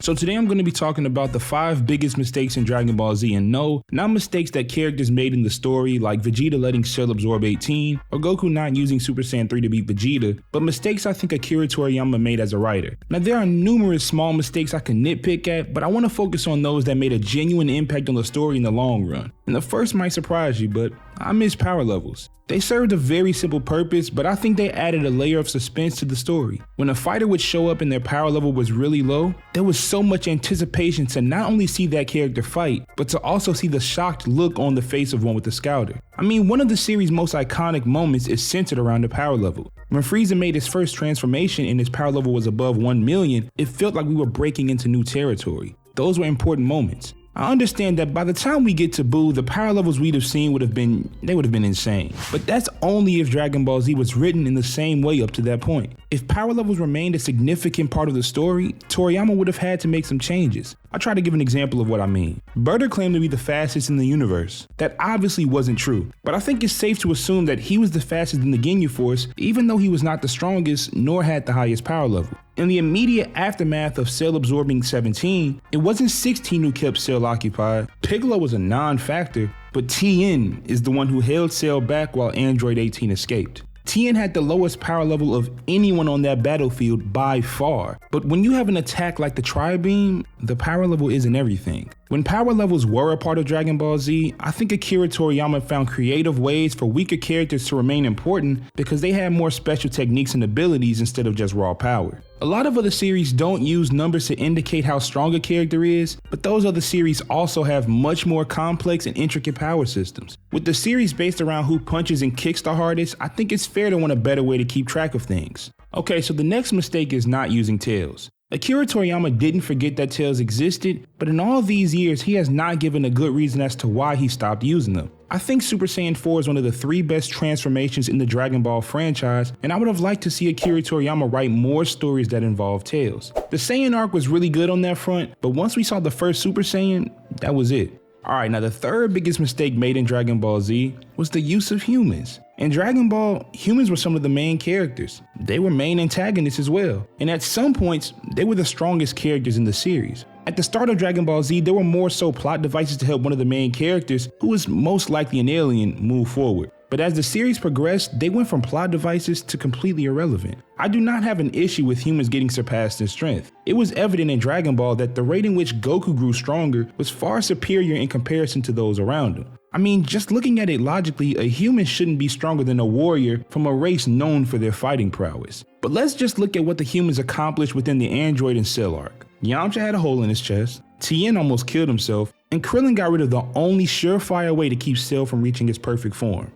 So today I'm going to be talking about the 5 biggest mistakes in Dragon Ball Z, and no, not mistakes that characters made in the story like Vegeta letting Cell absorb 18 or Goku not using Super Saiyan 3 to beat Vegeta, but mistakes I think Akira Toriyama made as a writer. Now there are numerous small mistakes I can nitpick at, but I want to focus on those that made a genuine impact on the story in the long run. And the first might surprise you, but I miss power levels. They served a very simple purpose, but I think they added a layer of suspense to the story. When a fighter would show up and their power level was really low, there was so much anticipation to not only see that character fight, but to also see the shocked look on the face of one with the scouter. I mean, one of the series' most iconic moments is centered around the power level. When Frieza made his first transformation and his power level was above 1 million, it felt like we were breaking into new territory. Those were important moments. I understand that by the time we get to Buu, the power levels we'd have seen would have been insane. But that's only if Dragon Ball Z was written in the same way up to that point. If power levels remained a significant part of the story, Toriyama would have had to make some changes. I'll try to give an example of what I mean. Burter claimed to be the fastest in the universe. That obviously wasn't true, but I think it's safe to assume that he was the fastest in the Ginyu Force, even though he was not the strongest nor had the highest power level. In the immediate aftermath of Cell absorbing 17, it wasn't 16 who kept Cell occupied. Piccolo was a non-factor, but Tien is the one who held Cell back while Android 18 escaped. Tien had the lowest power level of anyone on that battlefield by far, but when you have an attack like the Tri-Beam, the power level isn't everything. When power levels were a part of Dragon Ball Z, I think Akira Toriyama found creative ways for weaker characters to remain important because they had more special techniques and abilities instead of just raw power. A lot of other series don't use numbers to indicate how strong a character is, but those other series also have much more complex and intricate power systems. With the series based around who punches and kicks the hardest, I think it's fair to want a better way to keep track of things. Okay, so the next mistake is not using tails. Akira Toriyama didn't forget that tails existed, but in all these years he has not given a good reason as to why he stopped using them. I think Super Saiyan 4 is one of the 3 best transformations in the Dragon Ball franchise, and I would have liked to see Akira Toriyama write more stories that involve tails. The Saiyan arc was really good on that front, but once we saw the first Super Saiyan, that was it. Alright, now the third biggest mistake made in Dragon Ball Z was the use of humans. In Dragon Ball, humans were some of the main characters. They were main antagonists as well, and at some points, they were the strongest characters in the series. At the start of Dragon Ball Z, there were more so plot devices to help one of the main characters, who was most likely an alien, move forward. But as the series progressed, they went from plot devices to completely irrelevant. I do not have an issue with humans getting surpassed in strength. It was evident in Dragon Ball that the rate in which Goku grew stronger was far superior in comparison to those around him. I mean, just looking at it logically, a human shouldn't be stronger than a warrior from a race known for their fighting prowess. But let's just look at what the humans accomplished within the Android and Cell arc. Yamcha had a hole in his chest, Tien almost killed himself, and Krillin got rid of the only surefire way to keep Cell from reaching his perfect form.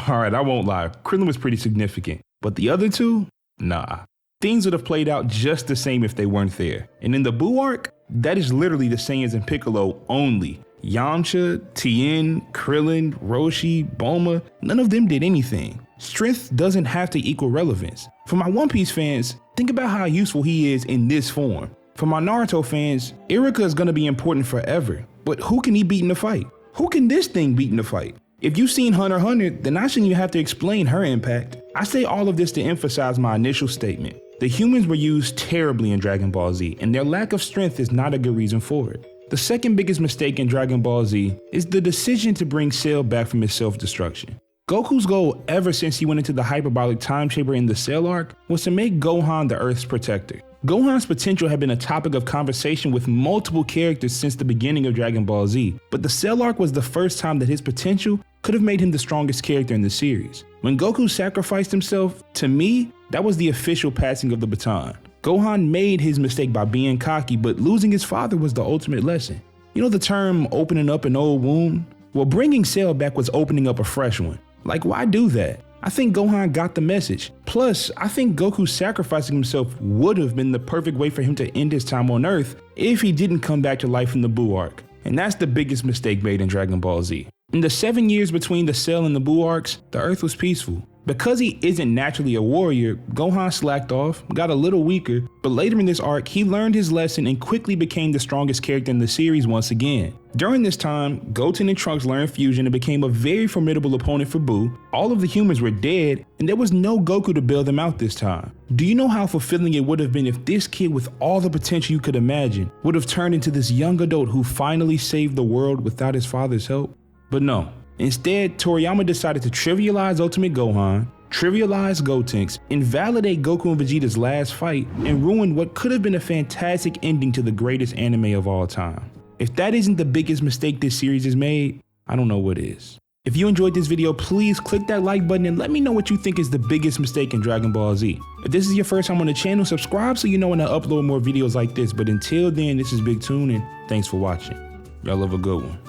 Alright, I won't lie, Krillin was pretty significant, but the other two? Nah. Things would have played out just the same if they weren't there. And in the Buu arc, that is literally the Saiyans and Piccolo only. Yamcha, Tien, Krillin, Roshi, Bulma, none of them did anything. Strength doesn't have to equal relevance. For my One Piece fans, think about how useful he is in this form. For my Naruto fans, Iruka is gonna be important forever, but who can he beat in a fight? Who can this thing beat in a fight? If you've seen Hunter x Hunter, then I shouldn't even have to explain her impact. I say all of this to emphasize my initial statement. The humans were used terribly in Dragon Ball Z, and their lack of strength is not a good reason for it. The second biggest mistake in Dragon Ball Z is the decision to bring Cell back from his self-destruction. Goku's goal ever since he went into the hyperbolic time chamber in the Cell arc was to make Gohan the Earth's protector. Gohan's potential had been a topic of conversation with multiple characters since the beginning of Dragon Ball Z, but the Cell arc was the first time that his potential could have made him the strongest character in the series. When Goku sacrificed himself, to me, that was the official passing of the baton. Gohan made his mistake by being cocky, but losing his father was the ultimate lesson. You know the term opening up an old wound? Well, bringing Cell back was opening up a fresh one. Like, why do that? I think Gohan got the message. Plus, I think Goku sacrificing himself would have been the perfect way for him to end his time on Earth if he didn't come back to life in the Buu arc. And that's the biggest mistake made in Dragon Ball Z. In the 7 years between the Cell and the Buu arcs, the Earth was peaceful. Because he isn't naturally a warrior, Gohan slacked off, got a little weaker, but later in this arc, he learned his lesson and quickly became the strongest character in the series once again. During this time, Goten and Trunks learned fusion and became a very formidable opponent for Buu. All of the humans were dead, and there was no Goku to bail them out this time. Do you know how fulfilling it would have been if this kid with all the potential you could imagine would have turned into this young adult who finally saved the world without his father's help? But no. Instead, Toriyama decided to trivialize Ultimate Gohan, trivialize Gotenks, invalidate Goku and Vegeta's last fight, and ruin what could have been a fantastic ending to the greatest anime of all time. If that isn't the biggest mistake this series has made, I don't know what is. If you enjoyed this video, please click that like button and let me know what you think is the biggest mistake in Dragon Ball Z. If this is your first time on the channel, subscribe so you know when I upload more videos like this. But until then, this is BigTune and thanks for watching. Y'all have a good one.